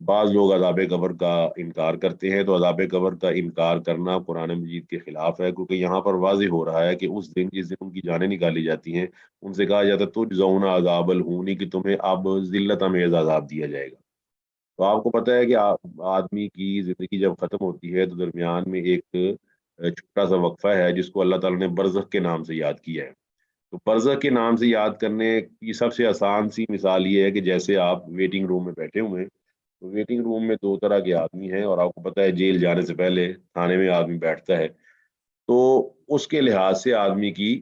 بعض لوگ عذاب قبر کا انکار کرتے ہیں، تو عذاب قبر کا انکار کرنا قرآن مجید کے خلاف ہے، کیونکہ یہاں پر واضح ہو رہا ہے کہ اس دن جس دن ان کی جانیں نکالی جاتی ہیں ان سے کہا جاتا ہے تجزون عذاب الہونی، کہ تمہیں اب ذلت امیز عذاب دیا جائے گا۔ تو آپ کو پتہ ہے کہ آدمی کی زندگی جب ختم ہوتی ہے تو درمیان میں ایک چھوٹا سا وقفہ ہے جس کو اللہ تعالیٰ نے برزخ کے نام سے یاد کیا ہے۔ تو برزخ کے نام سے یاد کرنے کی سب سے آسان سی مثال یہ ہے کہ جیسے آپ ویٹنگ روم میں بیٹھے ہوئے ہیں، تو ویٹنگ روم میں دو طرح کے آدمی ہیں، اور آپ کو پتہ ہے جیل جانے سے پہلے تھانے میں آدمی بیٹھتا ہے، تو اس کے لحاظ سے آدمی کی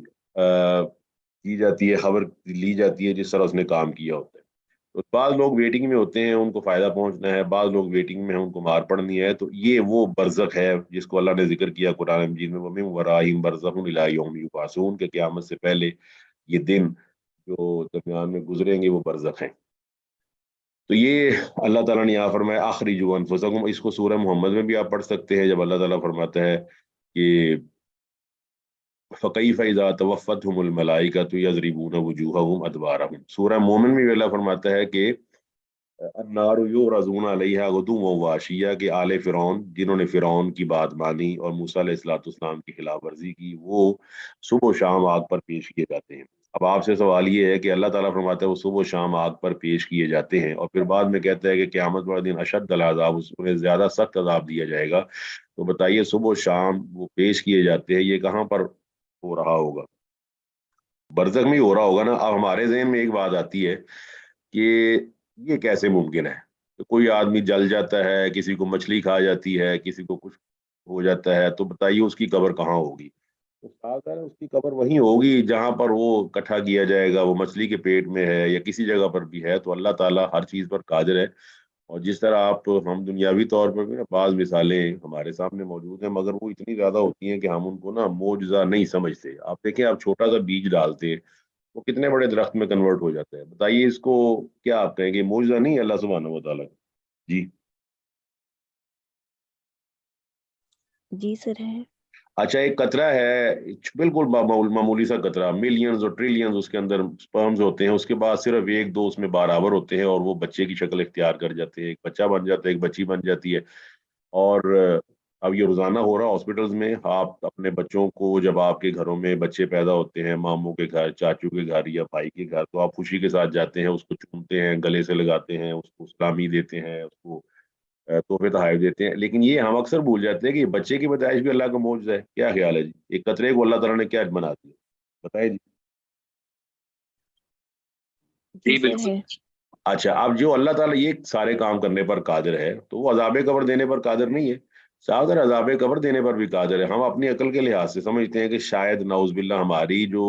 جاتی ہے، خبر لی جاتی ہے جس طرح اس نے کام کیا ہوتا ہے۔ تو بعض لوگ ویٹنگ میں ہوتے ہیں، ان کو فائدہ پہنچنا ہے، بعض لوگ ویٹنگ میں ہیں، ان کو مار پڑنی ہے۔ تو یہ وہ برزخ ہے جس کو اللہ نے ذکر کیا قرآن مجید میں، وَمِن وَرَائِهِمْ بَرْزَخٌ إِلَىٰ يَوْمِ يُبْعَثُونَ، کہ قیامت سے پہلے یہ دن جو درمیان میں گزریں گے وہ برزخ ہیں۔ تو یہ اللہ تعالیٰ نے یہاں فرمایا اخرجوا انفسکم، اس کو سورہ محمد میں بھی آپ پڑھ سکتے ہیں جب اللہ تعالیٰ فرماتا ہے کہ فَكَيْفَ إِذَا تَوَفَّتْهُمُ الْمَلَائِكَةُ يَضْرِبُونَ وُجُوهَهُمْ أَدْبَارَهُمْ۔ سورہ مومن میں بھی اللہ فرماتا ہے کہ النار یعرضون علیہا غدوا وعشیا، کہ آل فرعون جنہوں نے فرعون کی بات مانی اور موسیٰ علیہ السلام کی خلاف ورزی کی، وہ صبح و شام آگ پر پیش کیے جاتے ہیں۔ اب آپ سے سوال یہ ہے کہ اللہ تعالیٰ فرماتا ہے وہ صبح و شام آگ پر پیش کیے جاتے ہیں، اور پھر بعد میں کہتا ہے کہ قیامت والے دن اشد العذاب، اس میں زیادہ سخت عذاب دیا جائے گا۔ تو بتائیے صبح و شام وہ پیش کیے جاتے ہیں، یہ کہاں پر ہو رہا ہوگا؟ برزخ میں ہی ہو رہا ہوگا نا۔ اب ہمارے ذہن میں ایک بات آتی ہے کہ یہ کیسے ممکن ہے کہ کوئی آدمی جل جاتا ہے، کسی کو مچھلی کھا جاتی ہے، کسی کو کچھ ہو جاتا ہے، تو بتائیے اس کی قبر کہاں ہوگی؟ تو ساتھ ہے اس کی قبر وہیں ہوگی جہاں پر وہ اکٹھا کیا جائے گا، وہ مچھلی کے پیٹ میں ہے یا کسی جگہ پر بھی ہے۔ تو اللہ تعالیٰ ہر چیز پر قادر ہے، اور جس طرح آپ ہم دنیاوی طور پر بھی نا بعض مثالیں ہمارے سامنے موجود ہیں، مگر وہ اتنی زیادہ ہوتی ہیں کہ ہم ان کو نا معجزہ نہیں سمجھتے۔ آپ دیکھیں، آپ چھوٹا سا بیج ڈالتے ہیں، وہ کتنے بڑے درخت میں کنورٹ ہو جاتا ہے۔ بتائیے اس کو کیا آپ کہیں گے؟ معجزہ نہیں ہے اللہ سبحانہ و تعالیٰ کا؟ جی جی سر ہے۔ اچھا، ایک قطرہ ہے، بالکل معمولی سا قطرہ، ملینز اور ٹریلینز اس کے اندر سپرمز ہوتے ہیں، اس کے بعد صرف ایک دو اس میں برابر ہوتے ہیں اور وہ بچے کی شکل اختیار کر جاتے ہیں، ایک بچہ بن جاتا ہے، ایک بچی بن جاتی ہے۔ اور اب یہ روزانہ ہو رہا ہاسپٹلز میں۔ آپ اپنے بچوں کو، جب آپ کے گھروں میں بچے پیدا ہوتے ہیں، ماموں کے گھر، چاچو کے گھر یا بھائی کے گھر، تو آپ خوشی کے ساتھ جاتے ہیں، اس کو چومتے ہیں، گلے سے لگاتے ہیں، اس کو سلامی دیتے ہیں، اس کو تحفے تحائف دیتے ہیں۔ لیکن یہ ہم اکثر بھول جاتے ہیں کہ یہ بچے کی پیدائش بھی اللہ کا معجزہ ہے۔ کیا خیال ہے جی؟ ایک قطرے کو اللہ تعالیٰ نے کیا بنا دیا؟ بتائیں جی۔ جی سر ہے۔ اچھا، اب جو اللہ تعالیٰ یہ سارے کام کرنے پر قادر ہے، تو وہ عذاب قبر دینے پر قادر نہیں ہے؟ صاحب عذاب قبر دینے پر بھی قادر ہے۔ ہم اپنی عقل کے لحاظ سے سمجھتے ہیں کہ شاید نعوذ باللہ ہماری جو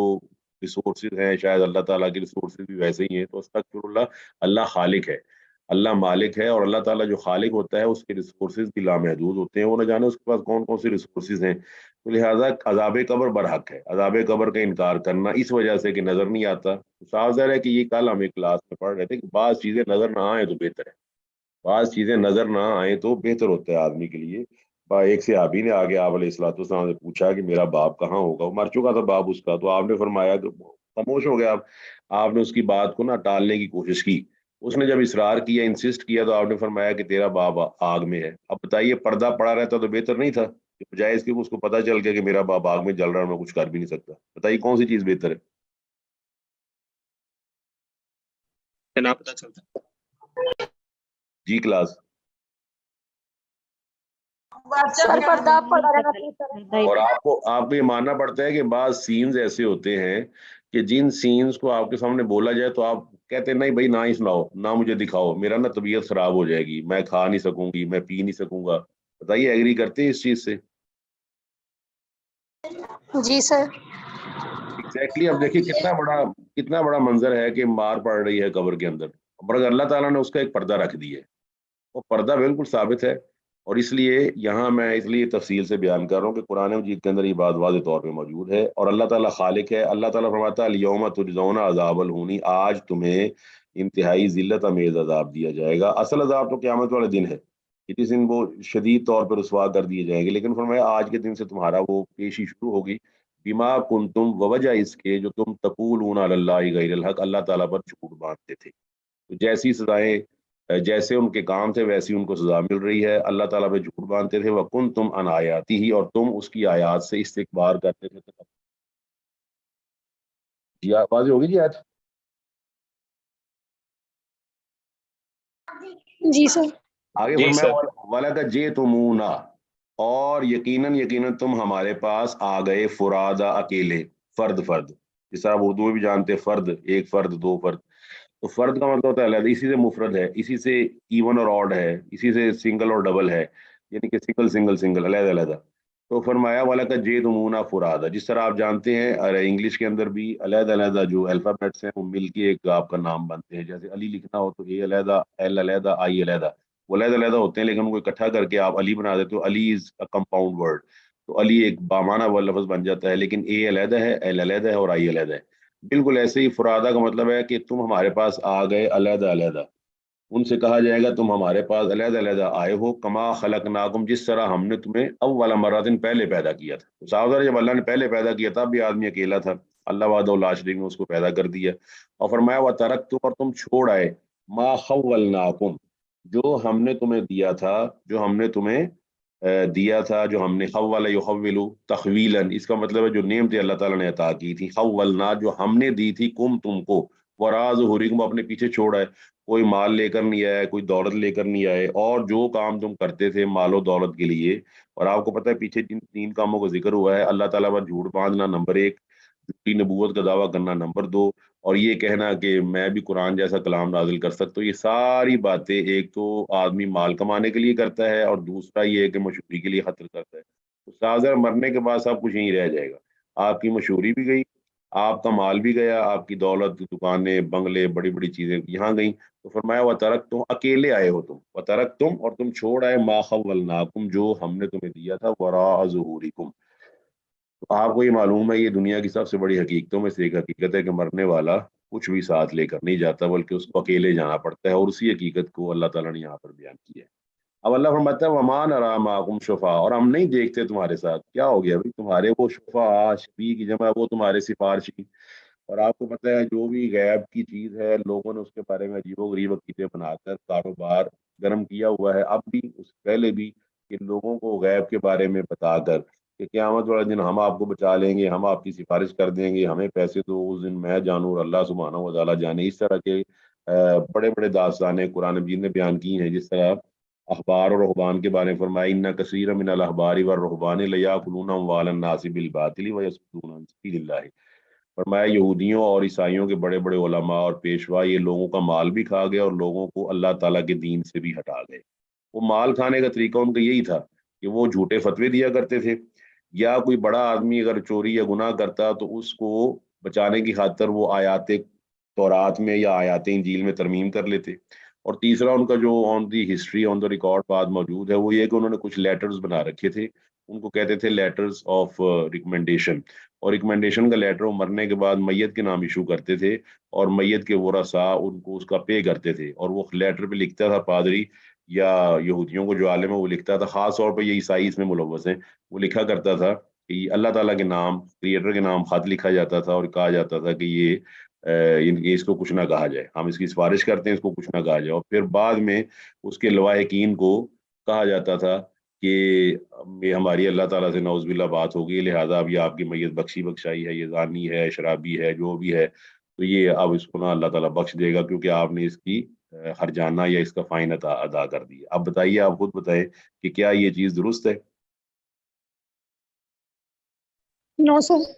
ریسورسز ہیں، شاید اللہ تعالیٰ کی ریسورسز بھی ویسے ہی ہیں، تو استغفر اللہ، اللہ خالق ہے، اللہ مالک ہے، اور اللہ تعالیٰ جو خالق ہوتا ہے اس کے ریسورسز بھی لامحدود ہوتے ہیں، وہ نہ جانے اس کے پاس کون کون سی ریسورسز ہیں۔ تو لہٰذا عذاب قبر برحق ہے، عذاب قبر کا انکار کرنا اس وجہ سے کہ نظر نہیں آتا۔ صاف ظاہر ہے کہ یہ کل ہم ایک کلاس میں پڑھ رہے تھے کہ بعض چیزیں نظر نہ آئیں تو بہتر ہے، بعض چیزیں نظر نہ آئیں تو بہتر ہوتا ہے آدمی کے لیے۔ ایک صحابی نے آگے آپ علیہ الصلوۃ والسلام سے پوچھا کہ میرا باپ کہاں ہوگا، وہ مر چکا تھا باپ اس کا، تو آپ نے فرمایا کہ خاموش ہو گیا۔ آپ نے اس کی بات کو نہ ٹالنے کی کوشش کی، اس نے جب اصرار کیا، انسسٹ کیا، تو آپ نے فرمایا کہ تیرا باپ آگ میں ہے۔ اب بتائیے، پردہ پڑا رہتا تو بہتر نہیں تھا؟ بجائے اس کے اس کو پتہ چل گیا کہ میرا باپ آگ میں جل رہا ہے، میں کچھ کر بھی نہیں سکتا۔ بتائیے کون سی چیز بہتر ہے؟ پتا چلتا جی کلاس۔ سر پردہ پڑا رہنا اور آپ کو یہ ماننا پڑتا ہے کہ بعض سینز ایسے ہوتے ہیں کہ جن سینز کو آپ کے سامنے بولا جائے تو آپ کہتے ہیں نہیں بھائی، نہ ہی سناؤ، نہ مجھے دکھاؤ، میرا نا طبیعت خراب ہو جائے گی، میں کھا نہیں سکوں گی، میں پی نہیں سکوں گا۔ بتائیے ایگری کرتے ہیں اس چیز سے؟ جی سر۔ ایگزیکٹلی۔ اب دیکھیے کتنا بڑا منظر ہے کہ مار پڑ رہی ہے قبر کے اندر، مگر اللہ تعالیٰ نے اس کا ایک پردہ رکھ دی ہے، وہ پردہ بالکل ثابت ہے۔ اور اس لیے یہاں میں اس لیے تفصیل سے بیان کر رہا ہوں کہ قرآن مجید کے اندر یہ بات واضح طور پہ موجود ہے، اور اللہ تعالیٰ خالق ہے۔ اللہ تعالیٰ فرماتا ہے الیوم تجزون عذاب الہونی، آج تمہیں انتہائی ذلت امیز عذاب دیا جائے گا۔ اصل عذاب تو قیامت والے دن ہے کہ جس دن وہ شدید طور پر رسوا کر دیے جائیں گے، لیکن فرمایا آج کے دن سے تمہارا وہ پیشی شروع ہوگی، بما کنتم، ووجہ اس کے جو تم تقولون علی اللہ غیر الحق، اللہ تعالیٰ پر جھوٹ باندھتے تھے۔ تو جیسی سزائیں جیسے ان کے کام تھے ویسی ان کو سزا مل رہی ہے. اللہ تعالیٰ پہ جھوٹ باندھتے تھے. وَكُنْتُمْ عَنْ آیَاتِهِ، اور تم اس کی آیات سے استکبار کرتے تھے. جی واضح ہوگی جی آج؟ جی سر. آگے جی فرمایا سر. وَلَقَدْ جِئْتُمُونَا، اور یقیناً تم ہمارے پاس آ گئے فرادا، اکیلے، فرد فرد. جس طرح آپ اردو میں بھی جانتے ہیں فرد، ایک فرد، دو فرد. تو فرد کا مطلب ہوتا ہے علیحدہ، اسی سے مفرد ہے، اسی سے ایون اور آڈ ہے، اسی سے سنگل اور ڈبل ہے، یعنی کہ سنگل سنگل سنگل، علیحدہ علیحدہ. تو فرمایا وَلَقَدْ جِئْتُمُونَا فرادا. جس طرح آپ جانتے ہیں انگلش کے اندر بھی علیحدہ علیحدہ جو الفابیٹس ہیں وہ مل کے ایک آپ کا نام بنتے ہیں. جیسے علی لکھنا ہو تو اے علیحدہ، ایل علیحدہ، آئی علیحدہ. وہ علیحدہ علیحدہ ہوتے ہیں لیکن ان کو اکٹھا کر کے آپ علی بنا دیتے ہو. علی از اے کمپاؤنڈ ورڈ، تو علی ایک بامانہ وہ لفظ بن جاتا ہے، لیکن اے علیحدہ ہے، ایل علیحدہ ہے اور آئی علیحدہ ہے. بالکل ایسے ہی فرادا کا مطلب ہے کہ تم ہمارے پاس آ گئے علیحدہ علیحدہ. ان سے کہا جائے گا تم ہمارے پاس علیحدہ علیحدہ آئے ہو، کما خلقناکم، جس طرح ہم نے تمہیں اول مرتن پہلے پیدا کیا تھا. تو صاف ظاہر ہے جب اللہ نے پہلے پیدا کیا تھا بھی آدمی اکیلا تھا، اللہ وحدہ لا شریک نے اس کو پیدا کر دیا. اور فرمایا وترکتم، اور تم چھوڑ آئے، ما خولناکم، جو ہم نے تمہیں دیا تھا، جو ہم نے تمہیں دیا تھا، جو ہم نے خول یخول تخویلا، اس کا مطلب ہے جو نعمتیں اللہ تعالیٰ نے عطا کی تھی، خولنا جو ہم نے دی تھی، کم تم کو، وراء ظہورکم اپنے پیچھے چھوڑ آئے. کوئی مال لے کر نہیں آئے، کوئی دولت لے کر نہیں آئے، اور جو کام تم کرتے تھے مال و دولت کے لیے. اور آپ کو پتہ ہے پیچھے جن 3 کاموں کا ذکر ہوا ہے، اللہ تعالیٰ پر جھوٹ باندھنا نمبر 1، جھوٹی نبوت کا دعویٰ کرنا نمبر 2، اور یہ کہنا کہ میں بھی قرآن جیسا کلام نازل کر سکتا ہوں. یہ ساری باتیں ایک تو آدمی مال کمانے کے لیے کرتا ہے، اور دوسرا یہ ہے کہ مشہوری کے لیے خطر کرتا ہے. تو سازر مرنے کے بعد سب کچھ یہیں رہ جائے گا. آپ کی مشہوری بھی گئی، آپ کا مال بھی گیا، آپ کی دولت، دکانیں، بنگلے، بڑی بڑی چیزیں یہاں گئیں. تو فرمایا وترکتم، اکیلے آئے ہو تم، وترکتم، اور تم چھوڑ آئے، ما خولناکم، جو ہم نے تمہیں دیا تھا، وراء ظہورکم. تو آپ کو یہ معلوم ہے یہ دنیا کی سب سے بڑی حقیقتوں میں سے ایک حقیقت ہے کہ مرنے والا کچھ بھی ساتھ لے کر نہیں جاتا، بلکہ اس کو اکیلے جانا پڑتا ہے. اور اسی حقیقت کو اللہ تعالیٰ نے یہاں پر بیان کیا ہے. اب اللہ فرماتا ہے وما نری معکم شفعاء، اور ہم نہیں دیکھتے تمہارے ساتھ. کیا ہو گیا بھائی؟ تمہارے وہ شفعاء، شفیع کی جمع ہے، وہ تمہارے سفارشی. اور آپ کو پتہ ہے جو بھی غیب کی چیز ہے لوگوں نے اس کے بارے میں عجیب و غریب عقیدے بنا کر کاروبار گرم کیا ہوا ہے، اب بھی، اس سے پہلے بھی، کہ لوگوں کو غیب کے بارے میں بتا کر کہ قیامت والا دن ہم آپ کو بچا لیں گے، ہم آپ کی سفارش کر دیں گے، ہمیں پیسے دو، اس دن میں جانوں اور اللہ سبحانہ و تعالیٰ جانے. اس طرح کے بڑے بڑے داستانیں قرآن مجید نے بیان کی ہیں. جس طرح اخبار اور رہبان کے بارے میں فرمایا ان کثیر من الاحبار والرہبان لیاکلون اموال الناس بالباطل ویصدون عن سبیل اللہ. فرمایا یہودیوں اور عیسائیوں کے بڑے بڑے علماء اور پیشوا یہ لوگوں کا مال بھی کھا گئے اور لوگوں کو اللہ تعالیٰ کے دین سے بھی ہٹا گئے. وہ مال کھانے کا طریقہ ان کا یہی تھا کہ وہ جھوٹے فتوے دیا کرتے تھے، یا کوئی بڑا آدمی اگر چوری یا گناہ کرتا تو اس کو بچانے کی خاطر وہ آیات تورات میں یا آیات انجیل میں ترمیم کر لیتے. اور تیسرا ان کا جو آن the history, on the record بات موجود ہے، وہ یہ کہ انہوں نے کچھ لیٹرز بنا رکھے تھے، ان کو کہتے تھے لیٹرز آف ریکمنڈیشن. اور ریکمنڈیشن کا لیٹر وہ مرنے کے بعد میت کے نام ایشو کرتے تھے، اور میت کے ورثاء ان کو اس کا پے کرتے تھے. اور وہ لیٹر پہ لکھتا تھا پادری، یا یہودیوں کو جو عالم ہے وہ لکھتا تھا، خاص طور پہ یہ عیسائی اس میں ملوث ہیں، وہ لکھا کرتا تھا کہ اللہ تعالیٰ کے نام، کریٹر کے نام خط لکھا جاتا تھا، اور کہا جاتا تھا کہ یہ اس کو کچھ نہ کہا جائے، ہم اس کی سفارش کرتے ہیں، اس کو کچھ نہ کہا جائے. اور پھر بعد میں اس کے لواحقین کو کہا جاتا تھا کہ یہ ہماری اللہ تعالیٰ سے نعوذ باللہ بات ہوگی، لہٰذا اب یہ آپ کی میت بخشائی ہے، یہ زانی ہے، شرابی ہے، جو بھی ہے، تو یہ اب اس کو نہ اللہ تعالیٰ بخش دے گا کیونکہ آپ نے اس کی ہرجانہ یا اس کا فائن ادا کر دیا. اب بتائیے، آپ خود بتائیں کہ کیا یہ چیز درست ہے؟ نو سر.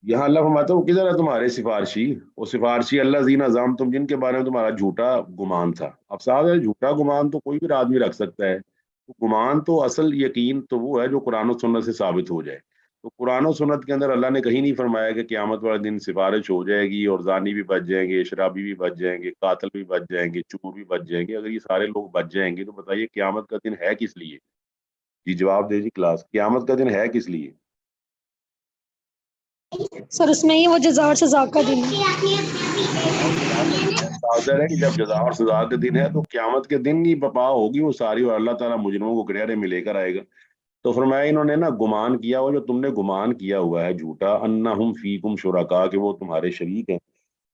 یہاں اللہ فرماتا ہے وہ کدھر ہے تمہارے سفارشی؟ وہ سفارشی اللہ زین نظام، تم جن کے بارے میں تمہارا جھوٹا گمان تھا. اب صاحب ہے جھوٹا گمان تو کوئی بھی آدمی رکھ سکتا ہے، گمان تو اصل یقین تو وہ ہے جو قرآن و سنت سے ثابت ہو جائے. تو قرآن و سنت کے اندر اللہ نے کہیں نہیں فرمایا کہ قیامت والے دن سفارش ہو جائے گی اور زانی بھی بچ جائیں گے، شرابی بھی بچ جائیں گے، قاتل بھی بچ جائیں گے، چور بھی بچ جائیں گے. اگر یہ سارے لوگ بچ جائیں گے تو بتائیے قیامت کا دن ہے کس لیے؟ جی جواب دے جی کلاس، قیامت کا دن ہے کس لیے؟ سر اس میں ہی وہ جزا اور سزا کا دن ہے. ہے کہ جب جزا اور سزا کے دن ہے تو قیامت کے دن ہی بپا ہوگی وہ ساری، اور اللہ تعالیٰ مجرموں کو گریارے میں لے کر آئے گا. تو فرمایا انہوں نے نا گمان کیا، ہوا جو تم نے گمان کیا ہوا ہے جھوٹا، انہم فیکم شرکا، کہ وہ تمہارے شریک ہیں.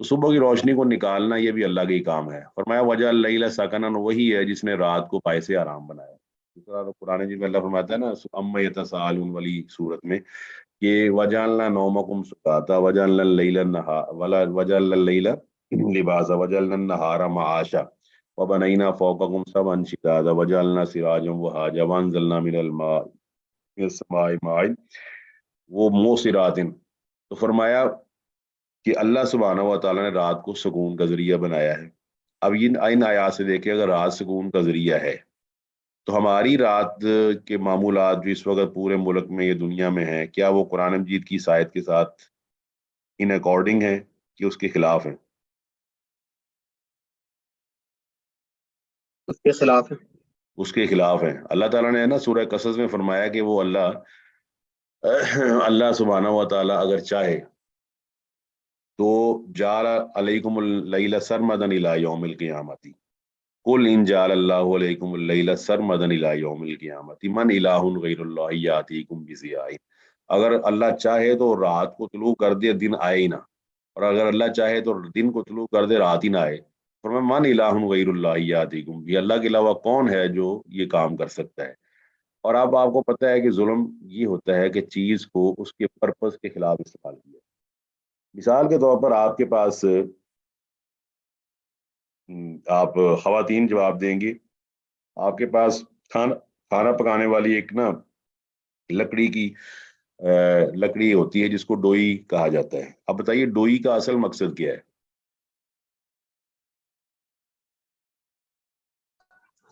تو صبح کی روشنی کو نکالنا یہ بھی اللہ کا ہی کام ہے. فرمایا وجعل اللیل سکنا، وہی ہے جس نے رات کو پائے سے آرام بنایا. قرآن جی میں اللہ فرماتا ہے نا اما یتساءلون والی صورت میں کہ وجعلنا نومکم سباتا وجعلنا اللیل وجعلنا اللیل لباسا وجعلنا النہار معاشا وبنینا فوقکم سبعا شدادا وجعلنا سراجا وہاجا وانزلنا من السماء ماء وہ موسرات. تو فرمایا کہ اللہ سبحانہ و تعالیٰ نے رات کو سکون کا ذریعہ بنایا ہے. اب ان آیات سے دیکھیں اگر رات سکون کا ذریعہ ہے تو ہماری رات کے معمولات جو اس وقت پورے ملک میں یہ دنیا میں ہیں، کیا وہ قرآن مجید کی آیت کے ساتھ ان اکارڈنگ ہیں کہ اس کے خلاف ہیں؟ اس کے خلاف ہے. اس کے خلاف ہیں. اللہ تعالیٰ نے نا سورہ قصص میں فرمایا کہ وہ اللہ سبحانہ و تعالیٰ اگر چاہے تو جعل علیکم اللیل سرمدا الی یوم القیامۃ قل ان جعل اللہ علیکم اللیل سرمدا الی یوم القیامۃ من الہ غیر اللہ یاتیکم بضیاء. اگر اللہ چاہے تو رات کو طلوع کر دے دن آئے ہی نہ، اور اگر اللہ چاہے تو دن کو طلوع کر دے رات ہی نہ آئے. فرمایا من الہ غیر اللہ یاتیکم، یہ اللہ کے علاوہ کون ہے جو یہ کام کر سکتا ہے. اور اب آپ کو پتہ ہے کہ ظلم یہ ہوتا ہے کہ چیز کو اس کے پرپس کے خلاف استعمال کیا. مثال کے طور پر آپ کے پاس آپ خواتین جواب دیں گی، آپ کے پاس کھانا پکانے والی ایک نا لکڑی ہوتی ہے جس کو ڈوئی کہا جاتا ہے. اب بتائیے ڈوئی کا اصل مقصد کیا ہے؟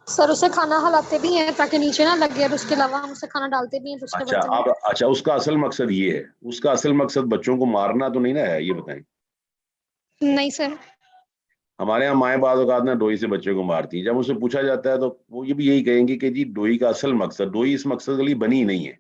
سر اسے کھانا ہلاتے بھی ہیں تاکہ نیچے نہ لگے، اور اس کے علاوہ ہم اسے کھانا ڈالتے بھی ہیں دوسرے برتن میں. اچھا اس کا اصل مقصد یہ ہے، اس کا اصل مقصد بچوں کو مارنا تو نہیں نا ہے؟ یہ بتائیں. نہیں سر. ہمارے یہاں مائیں بعض اوقات نا ڈوئی سے بچے کو مارتی ہیں. جب اسے پوچھا جاتا ہے تو وہ یہ بھی یہی کہیں گے کہ جی ڈوئی کا اصل مقصد، ڈوئی اس مقصد کے لیے بنی ہی نہیں ہے.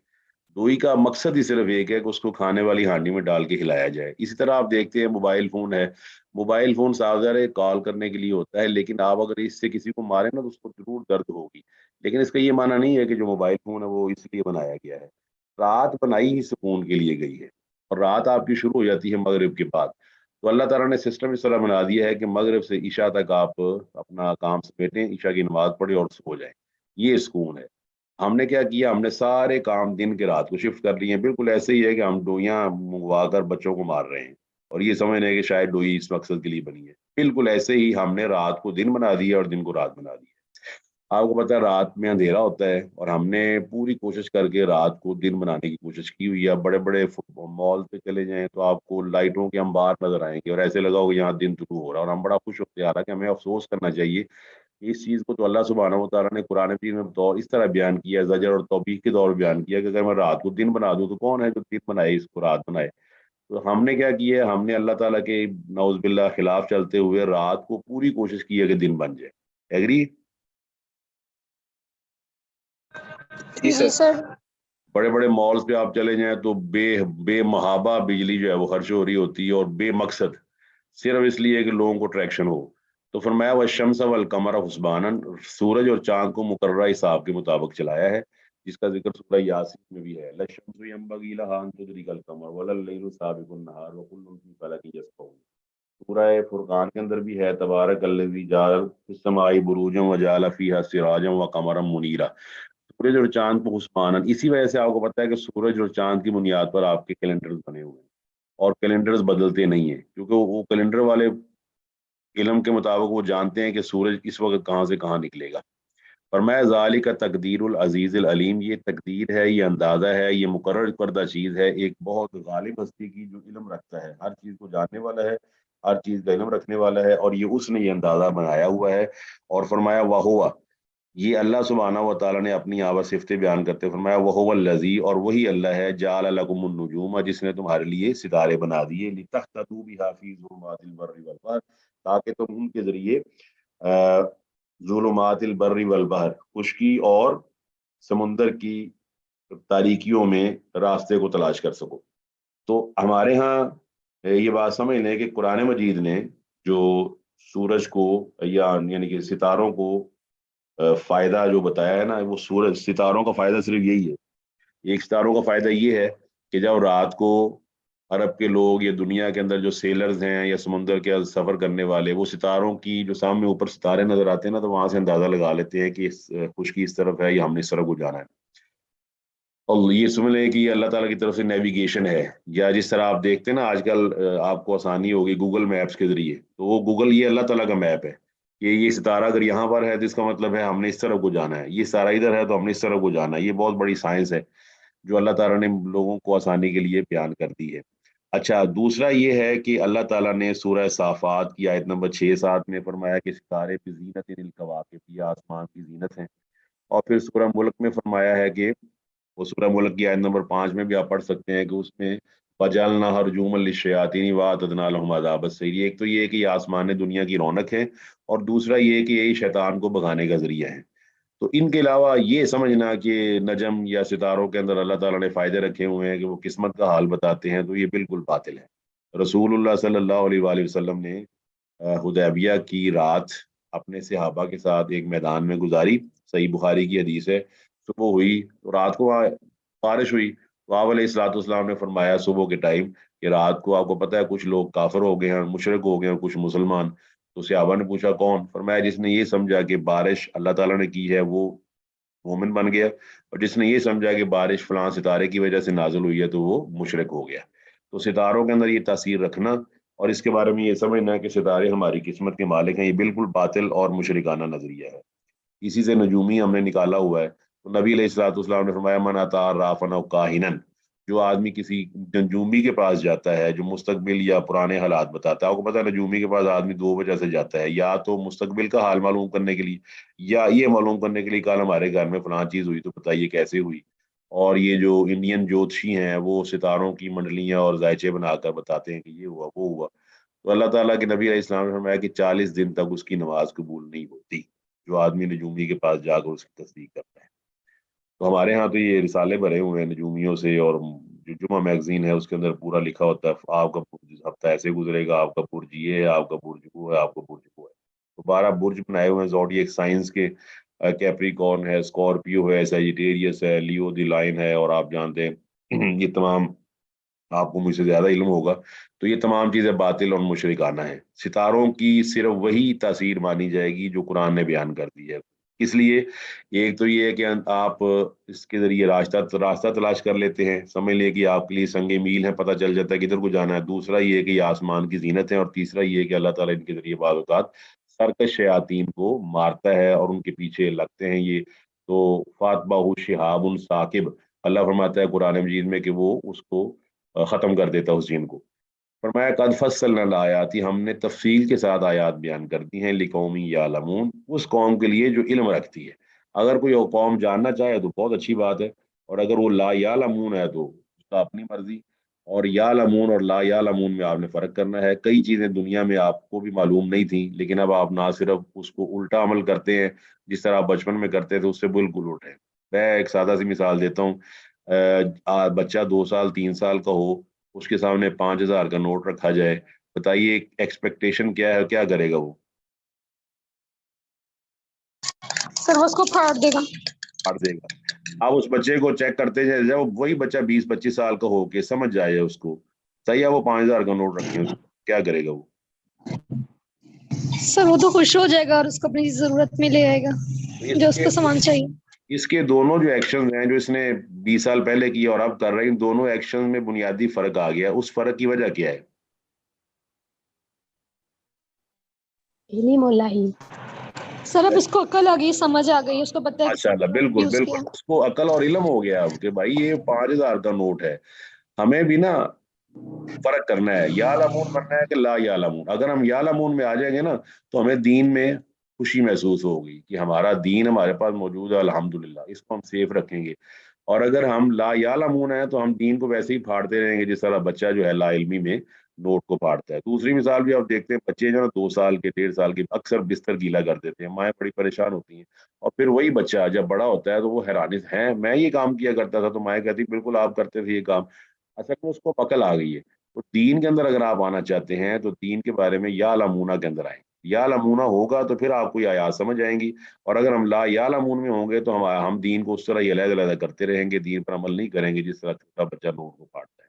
ڈوئی کا مقصد ہی صرف ایک ہے کہ اس کو کھانے والی ہانڈی میں ڈال کے کھلایا جائے. اسی طرح آپ دیکھتے ہیں موبائل فون ہے، موبائل فون صاف ظاہر ہے کال کرنے کے لیے ہوتا ہے، لیکن آپ اگر اس سے کسی کو ماریں نا تو اس کو ضرور درد ہوگی. لیکن اس کا یہ معنی نہیں ہے کہ جو موبائل فون ہے وہ اس لیے بنایا گیا ہے. رات بنائی ہی سکون کے لیے گئی ہے، اور رات آپ کی شروع ہو جاتی ہے مغرب کے بعد. تو اللہ تعالیٰ نے سسٹم اس طرح بنا دیا ہے کہ مغرب سے عشاء تک آپ اپنا کام سمیٹیں، عشاء کی نماز پڑھیں اور سو جائیں. یہ سکون ہے. ہم نے کیا کیا، ہم نے سارے کام دن کے رات کو شفٹ کر لیے ہیں. بالکل ایسے ہی ہے کہ ہم ڈویاں منگوا کر بچوں کو مار رہے ہیں اور یہ سمجھ رہے ہیں کہ شاید ڈوئی اس مقصد کے لیے بنی ہے. بالکل ایسے ہی ہم نے رات کو دن بنا دیا اور دن کو رات بنا دیا. آپ کو پتا ہے رات میں اندھیرا ہوتا ہے اور ہم نے پوری کوشش کر کے رات کو دن بنانے کی کوشش کی ہوئی ہے. بڑے بڑے مال پہ چلے جائیں تو آپ کو لائٹوں کے انبار نظر آئیں گے اور ایسے لگا ہوگا یہاں دن طلوع ہو رہا ہے. اور ہم بڑا خوش ہوتے آ رہا ہے کہ ہمیں افسوس کرنا چاہیے. اس چیز کو تو اللہ سبحانہ و تعالیٰ نے قرآن مجید میں اس طرح بیان کیا، زجر اور توبیخ کے دور بیان کیا کہ اگر میں رات کو دن بنا دوں تو کون ہے جو دن بنائے اس کو رات بنائے. تو ہم نے کیا کیا، ہم نے اللہ تعالیٰ کے نعوذ باللہ خلاف چلتے ہوئے رات کو پوری کوشش کی ہے کہ دن بن جائے. ایگری؟ جی سر. بڑے بڑے مالز پہ آپ چلے جائیں تو بے محابہ بجلی جو ہے وہ خرچ ہو رہی ہوتی ہے، اور بے مقصد صرف اس لیے کہ لوگوں کو ٹریکشن ہو. تو فرمایا والشمس والقمر حسبانا، سورج اور چاند کو مقررہ حساب کے مطابق چلایا ہے، جس کا ذکر سورہ یاسین میں بھی ہے. للشمس ينبغي لها ان تدرك القمر ولا الليل سابق النهار وكل في فلك يسبحون. سورہ فرقان کے اندر بھی ہے تبارک الذی جعل فی السماء بروجا وجعل فیها سراجا وقمرا منیرا. سورج اور چاند کو حسبانا، اسی وجہ سے آپ کو پتا ہے کہ سورج اور چاند کی بنیاد پر آپ کے کیلنڈرز بنے ہوئے ہیں اور کیلنڈرز بدلتے نہیں ہیں، کیونکہ وہ کیلنڈر والے علم کے مطابق وہ جانتے ہیں کہ سورج اس وقت کہاں سے کہاں نکلے گا. فرمایا ذالک تقدیر العزیز العلیم، یہ تقدیر ہے، یہ اندازہ ہے، یہ مقرر کردہ چیز ہے ایک بہت غالب ہستی کی جو علم رکھتا ہے، ہر چیز کو جاننے والا ہے، ہر چیز کا علم رکھنے والا ہے، اور یہ اس نے یہ اندازہ بنایا ہوا ہے. اور فرمایا وہوا، یہ اللہ سبحانہ و تعالیٰ نے اپنی آواز صفتیں بیان کرتے فرمایا وہو الذی، اور وہی اللہ ہے جعل لکم النجوم، جس نے تمہارے لیے ستارے بنا دیے، لتہتدوا بہا فی ظلمات البر والبحر، تاکہ تم ان کے ذریعے ظلمات البر والبحر، خشکی اور سمندر کی تاریکیوں میں راستے کو تلاش کر سکو. تو ہمارے ہاں یہ بات سمجھ لیں کہ قرآن مجید نے جو سورج کو یعنی کہ ستاروں کو فائدہ جو بتایا ہے نا، وہ سورج ستاروں کا فائدہ صرف یہی ہے. ایک ستاروں کا فائدہ یہ ہے کہ جب رات کو عرب کے لوگ یا دنیا کے اندر جو سیلرز ہیں یا سمندر کے سفر کرنے والے، وہ ستاروں کی جو سامنے اوپر ستارے نظر آتے ہیں نا، تو وہاں سے اندازہ لگا لیتے ہیں کہ خشکی اس طرف ہے یا ہم نے اس طرف کو جانا ہے. اور یہ سمجھ لیں کہ یہ اللہ تعالیٰ کی طرف سے نیویگیشن ہے. یا جس طرح آپ دیکھتے ہیں نا آج کل آپ کو آسانی ہوگی گوگل میپس کے ذریعے، تو وہ گوگل یہ اللہ تعالیٰ کا میپ ہے کہ یہ ستارہ اگر یہاں پر ہے تو اس کا مطلب ہے ہم نے اس طرف کو جانا ہے، یہ ستارہ ادھر ہے تو ہم نے اس طرف کو جانا ہے. یہ بہت بڑی سائنس ہے جو اللہ تعالیٰ نے لوگوں کو آسانی کے لیے بیان کر دی ہے. اچھا، دوسرا یہ ہے کہ اللہ تعالیٰ نے سورہ صافات کی آیت نمبر 6-7 میں فرمایا کہ ستارے پہ زینت الکواکب، یہ آسمان کی زینت ہیں. اور پھر سورہ ملک میں فرمایا ہے کہ وہ سورہ ملک کی آیت نمبر 5 میں بھی آپ پڑھ سکتے ہیں کہ اس میں وَجَعَلْنَا رُجُومًا لِلشَّيَاطِينِ وَأَعْتَدْنَا لَهُمْ عَذَابَ السَّعِيرِ. ایک تو یہ کہ یہ آسمان دنیا کی رونق ہے، اور دوسرا یہ کہ یہ شیطان کو بھگانے کا ذریعہ ہے. تو ان کے علاوہ یہ سمجھنا کہ نجم یا ستاروں کے اندر اللہ تعالیٰ نے فائدے رکھے ہوئے ہیں کہ وہ قسمت کا حال بتاتے ہیں، تو یہ بالکل باطل ہے. رسول اللہ صلی اللہ علیہ وآلہ وسلم نے حدیبیہ کی رات اپنے صحابہ کے ساتھ ایک میدان میں گزاری. صحیح بخاری کی حدیث ہے. صبح ہوئی تو رات کو وہاں بارش ہوئی، تو آپ علیہ الصلوۃ والسلام نے فرمایا صبح کے ٹائم کہ رات کو آپ کو پتہ ہے کچھ لوگ کافر ہو گئے ہیں، مشرک ہو گئے ہیں، کچھ مسلمان. تو صحابہ نے پوچھا کون؟ فرمایا جس نے یہ سمجھا کہ بارش اللہ تعالیٰ نے کی ہے وہ مومن بن گیا، اور جس نے یہ سمجھا کہ بارش فلاں ستارے کی وجہ سے نازل ہوئی ہے تو وہ مشرک ہو گیا. تو ستاروں کے اندر یہ تاثیر رکھنا اور اس کے بارے میں یہ سمجھنا کہ ستارے ہماری قسمت کے مالک ہیں، یہ بالکل باطل اور مشرکانہ نظریہ ہے. اسی سے نجومی ہم نے نکالا ہوا ہے. تو نبی علیہ الصلوۃ والسلام نے فرمایا من اتی عرافا او کاہنا، جو آدمی کسی نجومی کے پاس جاتا ہے جو مستقبل یا پرانے حالات بتاتا ہے. آپ کو پتہ ہے نجومی کے پاس آدمی دو وجہ سے جاتا ہے، یا تو مستقبل کا حال معلوم کرنے کے لیے، یا یہ معلوم کرنے کے لیے کل ہمارے گھر میں فلاں چیز ہوئی تو بتائیے کیسے ہوئی. اور یہ جو انڈین جوتشی ہیں وہ ستاروں کی منڈلیاں اور ذائچے بنا کر بتاتے ہیں کہ یہ ہوا وہ ہوا. تو اللہ تعالیٰ کے نبی علیہ السلام نے فرمایا کہ 40 دن تک اس کی نماز قبول نہیں ہوتی جو آدمی نجومی کے پاس جا کر اس کی تصدیق کرتا ہے. تو ہمارے ہاں تو یہ رسالے بھرے ہوئے ہیں نجومیوں سے، اور جو جمعہ میگزین ہے اس کے اندر پورا لکھا ہوتا ہے آپ کا ہفتہ ایسے گزرے گا، آپ کا برج یہ ہے، آپ کا برج وہ ہے، آپ کا برج وہ ہے. تو 12 برج بنائے ہوئے ہیں زوڈیک سائنس کے. کیپریکارن ہے، اسکارپیو ہے، سیجیٹیریس ہے، لیو دی لائن ہے، اور آپ جانتے ہیں یہ تمام، آپ کو مجھ سے زیادہ علم ہوگا. تو یہ تمام چیزیں باطل اور مشرکانہ ہیں. ستاروں کی صرف وہی تاثیر مانی جائے گی جو قرآن نے بیان کر دی ہے. اس لیے ایک تو یہ ہے کہ آپ اس کے ذریعے راستہ تلاش کر لیتے ہیں، سمجھ لے کہ آپ کے لیے سنگ میل ہے، پتہ چل جاتا ہے کدھر کو جانا ہے. دوسرا یہ ہے کہ یہ آسمان کی زینت ہے، اور تیسرا یہ ہے کہ اللہ تعالیٰ ان کے ذریعے بعض اوقات سرکش شیاطین کو مارتا ہے اور ان کے پیچھے لگتے ہیں یہ. تو فاتبہ شہاب ثاقب، اللہ فرماتا ہے قرآن مجید میں کہ وہ اس کو ختم کر دیتا اس جن کو. فرمایا قد فصلنا الآیات، ہم نے تفصیل کے ساتھ آیات بیان کر دی ہیں لقوم یعلمون، اس قوم کے لیے جو علم رکھتی ہے. اگر کوئی قوم جاننا چاہے تو بہت اچھی بات ہے، اور اگر وہ لا یعلمون ہے تو اس کا اپنی مرضی. اور یعلمون اور لا یعلمون میں آپ نے فرق کرنا ہے. کئی چیزیں دنیا میں آپ کو بھی معلوم نہیں تھیں، لیکن اب آپ نہ صرف اس کو الٹا عمل کرتے ہیں جس طرح آپ بچپن میں کرتے تھے، اس سے بالکل الٹ ہے. میں ایک سادہ سی مثال دیتا ہوں. بچہ 2 سال 3 سال کا ہو، اس کے سامنے 5,000 کا نوٹ رکھا جائے، بتائیے ایکسپیکٹیشن کیا ہے، کیا کرے گا وہ؟ سر وہ اس کو پھاڑ دے گا. پھاڑ دے گا. آپ اس بچے کو چیک کرتے جائے، جب وہی بچہ 20-25 سال کا ہو کے سمجھ جائے اس کو، صحیح ہے وہ 5,000 کا نوٹ رکھیں اس کو، کیا کرے گا وہ؟ سر وہ تو خوش ہو جائے گا اور اس کو اپنی ضرورت میں لے آئے گا جو اس کو سامان چاہیے. اس کے دونوں جو ایکشن ہیں جو اس نے 20 سال پہلے کیے اور اب کر رہے ہیں، ان دونوں ایکشن میں بنیادی فرق آ گیا. اس فرق کی وجہ کیا ہے؟ علم اللہ. سر اب اس کو عقل آ گئی، سمجھ آ گئی، اس کو پتہ ہے ماشاء اللہ، بالکل یوز بالکل، کیا. اس کو عقل اور علم ہو گیا اب کہ بھائی یہ 5,000 کا نوٹ ہے. ہمیں بھی نا فرق کرنا ہے، یا لمون کرنا ہے کہ لا یا لمون. اگر ہم یا لمون میں آ جائیں گے نا تو ہمیں دین میں خوشی محسوس ہوگی کہ ہمارا دین ہمارے پاس موجود ہے، الحمدللہ، اس کو ہم سیف رکھیں گے. اور اگر ہم لا یا لمون ہیں تو ہم دین کو ویسے ہی پھاڑتے رہیں گے جس طرح بچہ جو ہے لا علمی میں نوٹ کو پھاڑتا ہے. دوسری مثال بھی آپ دیکھتے ہیں، بچے جو نا 2 سال کے 1.5 سال کے اکثر بستر گیلا کر دیتے ہیں، مائیں بڑی پریشان ہوتی ہیں. اور پھر وہی بچہ جب بڑا ہوتا ہے تو وہ حیرانی ہے میں یہ کام کیا کرتا تھا، تو مائیں کہتی بالکل آپ کرتے تھے یہ کام. اصل میں اس کو عقل آ گئی ہے. تو دین کے اندر اگر آپ آنا چاہتے ہیں تو دین کے بارے میں یا لمونہ کے اندر آئیں. یا لمونہ ہوگا تو پھر آپ کو یہ آیات سمجھ آئیں گی. اور اگر ہم لا یا لمون میں ہوں گے تو ہم دین کو اس طرح ہی علیحدہ علیحدہ کرتے رہیں گے، دین پر عمل نہیں کریں گے جس طرح چھوٹا بچہ نوٹ کو پاڑتا ہے.